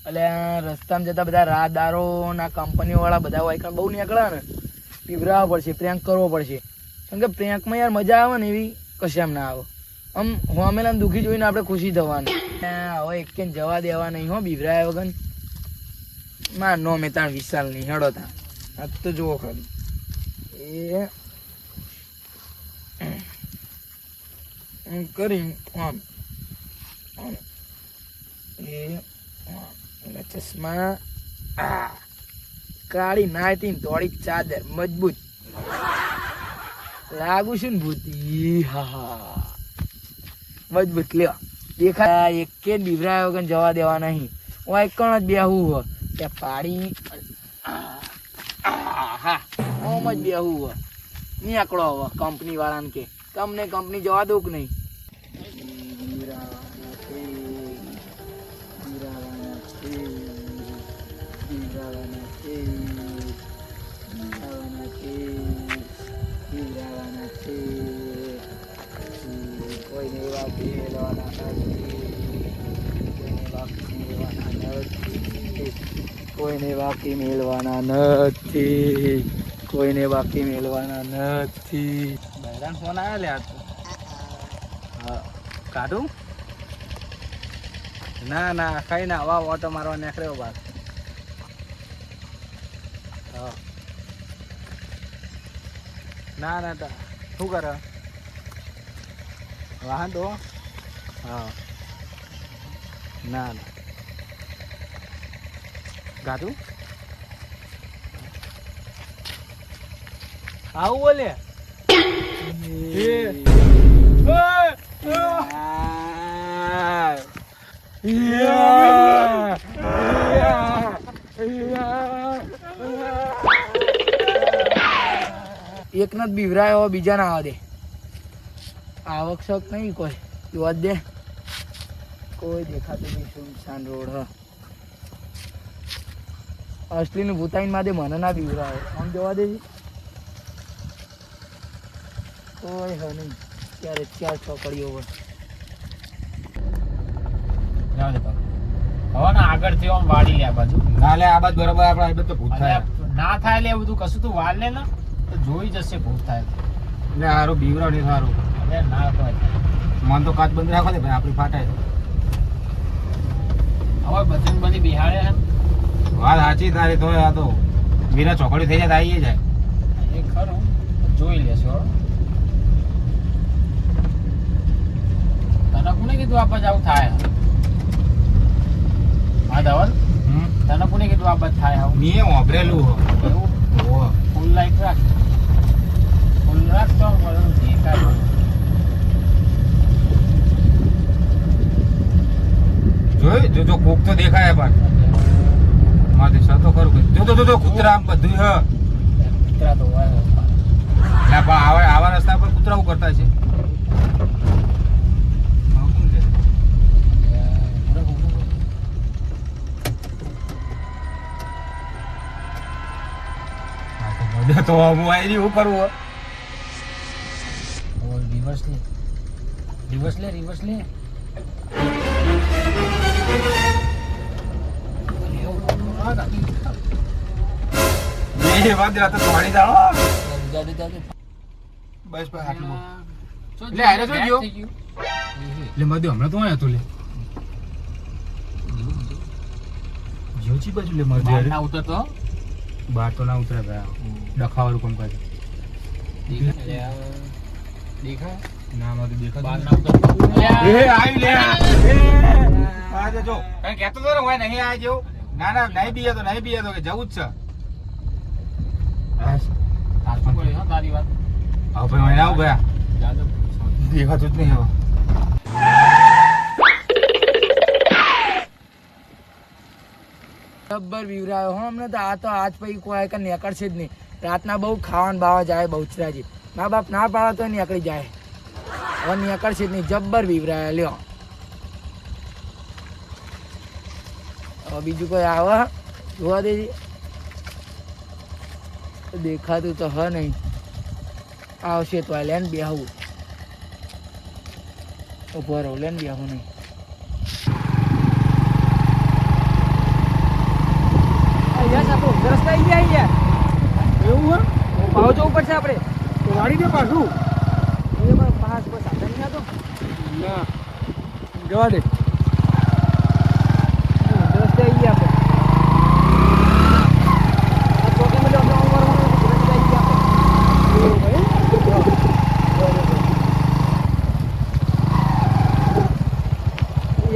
એટલે રસ્તામાં જતા બધા રાહદારો ના કંપનીઓ વાળા બધા વાયકણ બહુ નીકળે ને, પીવરાવવા પડશે, પ્રેન્ક કરવો પડશે. કેમ કે પ્રેન્કમાં યાર મજા આવે ને એવી કશામ ના આવે. આમ હોમેલા દુઃખી જોઈને આપણે ખુશી થવાની. હવે એક જવા દેવા નહીં હો બીવરાયા વગર. માર નો મેં તાણ વિશાલ નહીં હેડો તા. આ તો જુઓ ખાલી એ કરી આમ એ ચશ્મા કાળી નાયતી થોડીક ચાદર મજબૂત લાગુ છું ને ભૂતી. હા મજબૂત લ્યો દેખા. એક કે બીવરાય વગર જવા દેવા નહીં. હું એક જ બેહું હો ત્યાં પાડી. હા ઓમ જ બેહું હો. નીકળો હવે કંપની વાળાને કે તમને કંપની જવા દઉં કે નહીં. કોઈને બાકી મેળવાના નથી, કોઈને બાકી મેળવાના નથી. બહેરાન ફોન આવ્યા લે આ તો. હા કાઢું ના ના કઈ ના આવા ઓટો મારવા નીકળ્યો બાર. હા ના ના તા શું કરે વાહન તો. હા ના ના ગાતું આવું બોલે. એક ને જ બીવરાય હવે બીજા ના આવવા દે. આવક શક નહીં કોઈ જોવા દે. કોઈ દેખાતું નહીં. સુનસાન રોડ હ. અસલી નું ભૂતાઈન માં દે મને ના બીવરાય. આમ જોવા દે કોઈ હ નહીં. ત્યારે ચાર ચોકડીઓ હોય. હવે ને આગળ થી આમ વાળી લે આ બાજુ. ના લે આ બાજુ બરોબર આપણે આ બાજુ તો ભૂત થાય. ના થાય લે બધું કશું તું વાળ લે ને તો જોઈ જશે ભૂત થાય. એટલે સારું બીવરા નહીં સારું. અરે ના થાય મન તો કાચ બંધ રાખો ને ભાઈ આપણી ફાટાય. હવે બધી બધી બિહાડે છે. વાત સાચી તારી. તો આ તો મીરા ચોકડી થઈ જાય તો આવી જાય. એ ખરું જોઈ લેશો. તને કોને કીધું આ બાજુ આવું થાય? હા ધવલ તને કોને કીધું આ બાજુ થાય આવું? મેં વાપરેલું હો. એવું ઓહો ફૂલ લાઈટ રાખ. ફૂલ રાખ તો બધું દેખાય. જોઈ જો જો કોક તો દેખાય પણ માથે સતો કરું કે જો તો જો કૂતરા આમ બધું હ. કૂતરા તો હોય. ના પણ આવા રસ્તા પર કૂતરા શું કરતા છે? તો હું આવી શું કરવું? રિવર્સ લે રિવર્સ લે રિવર્સ લે. વાત તો પાણી દાડો. બસ બસ આટલું. લે આરે જો ગયો. લે મધ્ય હમણાં તો આયા તો લે. જોજી બાજુ લે મધ્ય. ના ઉતરતો બાર તો ના ઉતરે ભાઈ. ડખાવાળું કોમ કરે. દેખાય ના મધ્ય દેખા. બાર ના ઉતરતો. એ આવી લે. આ જો કઈ કહેતો તો હોય નહીં આ જેવું. ના ના નહીં બીયા તો નહીં બીયા તો કે જવું જ છે. સાચું પડ્યું હો તારી વાત. આવ ભાઈ મને આવ ગયા. દેખાતું જ નહીં હવે. જબ્બર બીવરાયો હો અમને તો. આ તો આજ પછી કોઈ કે નીકળશે જ નહીં. રાતના બહુ ખાવાનું બાવા જાય બહુચરાજી. મા બાપ ના પાડે તો નીકળી જાય. હવે નીકળશે જ નહીં. જબ્બર બીવરાયો લ્યો. હવે બીજું કોઈ આવે જોવા દેજે. દેખાતું તો હ નહીં. આવશે તો આ લેન બેહવું. ઉભો રહો લેન બેહવું નહીં. યસ આપણો રસ્તા આવી ગયા યાર. એવું હે પાવ જવું પડશે આપણે. તો વાળી દે પાછું એ પણ પાસ કોઈ સાધન નહીં આવતો. ના જવા દે રસ્તે આવી ગયા આપણે. આ ચોકીમાં જો આપણે ઉભા રસ્તે આવી ગયા આપણે.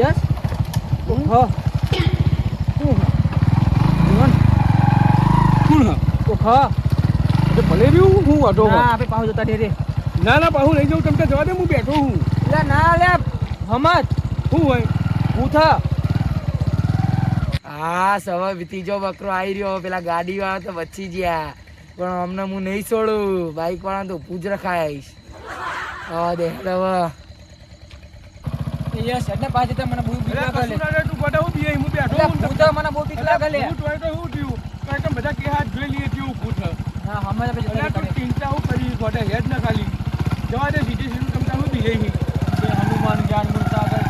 યસ હા કોણ હા તો ખા તો ભલે રહ્યું હું વાંધો ના આપણે પાવ જતા રે રે. ના પાછું લઈ જાઉં તમને જવા દે હું બેઠો હું લે ના લે હમત શું હોય ઉઠા. હા સવા ત્રીજો બકરો આવી રહ્યો પેલા ગાડી વાળા તો બચી ગયા પણ અમને હું નહીં છોડું બાઈક વાળા તો પૂજ રખાઈશ હા દે હવે યસ એટલે પાછી તો મને બહુ બીક લાગે લે. તું ગોડા હું બી હું બેઠો એટલે હું ભૂત મને બહુ બીક લાગે લે. ભૂત હોય તો શું થયું કાંઈ તમે બધા કે હાથ જોઈ લઈએ કેવું ભૂત હે. હા હમણાં પછી અલ્યા તું ચિંતા હું કરી ગોડા હેડ ના ખાલી જવા દે સીધી સીધું તમને હું બી જઈ હનુમાન જ્ઞાન મુક્ત આગળ.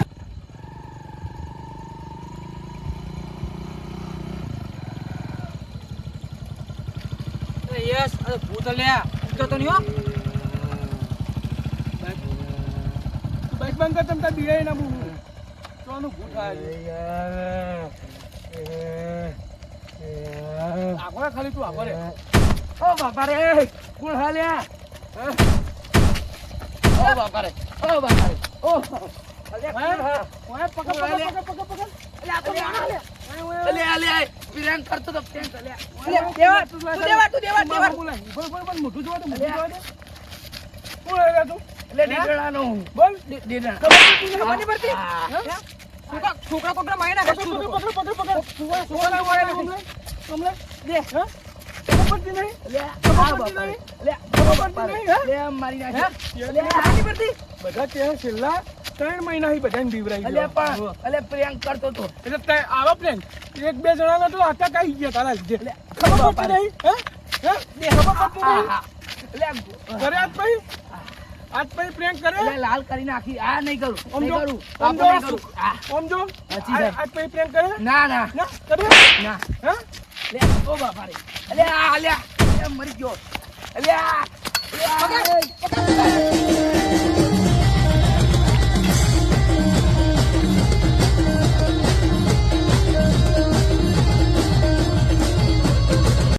યસ અરે ભૂત લે ઉઠતો તો નહીં હો. બાઈક બંધ કર તમે બિરાઈ ના હું તો આનું ભૂત આવે આગળ ખાલી તું આગળ ઓ બાપા રે કોણ હાલ્યા ઓ બાપા રે ઓ બાપા રે ઓ પ્રેંક કરતો તો પ્રેંક મોટું જોવા દે અલ્યા. કોણ આવ્યા તું એટલે ડીડડાનો બોલ ડીડડા ખબર નહીં પડતી. છોકરા કોકરા મારી નાખે. પકડ છોકરા મારે તમને દે ખબર પડતી નહીં મારી હે? નાખી નહીં પડતી. બધા ત્યાં છેલ્લા 3 મહિનાથી બધાને બીવરાઈ અલ્યા ગયા. પણ અલ્યા પ્રેંક કરતો તો એટલે તે આવા પ્લેન એક બે જણાના તો આટા કાઈ ગયા તારા લીધે ખબર પડતી નહીં હે ખબર પડતી નહીં કરે આજ ભાઈ પ્રેન્ક કરે લાલ કરી નાખી આ નહીં કરું ઓમ નહીં જો, કરું ઓમ બાપુ જો. નહીં કરું ઓમ જો સાચી વાત. આજ ભાઈ પ્રેન્ક કરે ના ના ના કરે ના હે લે ઓ બાપા રે અલ્યા અલ્યા મરી ગયો અલ્યા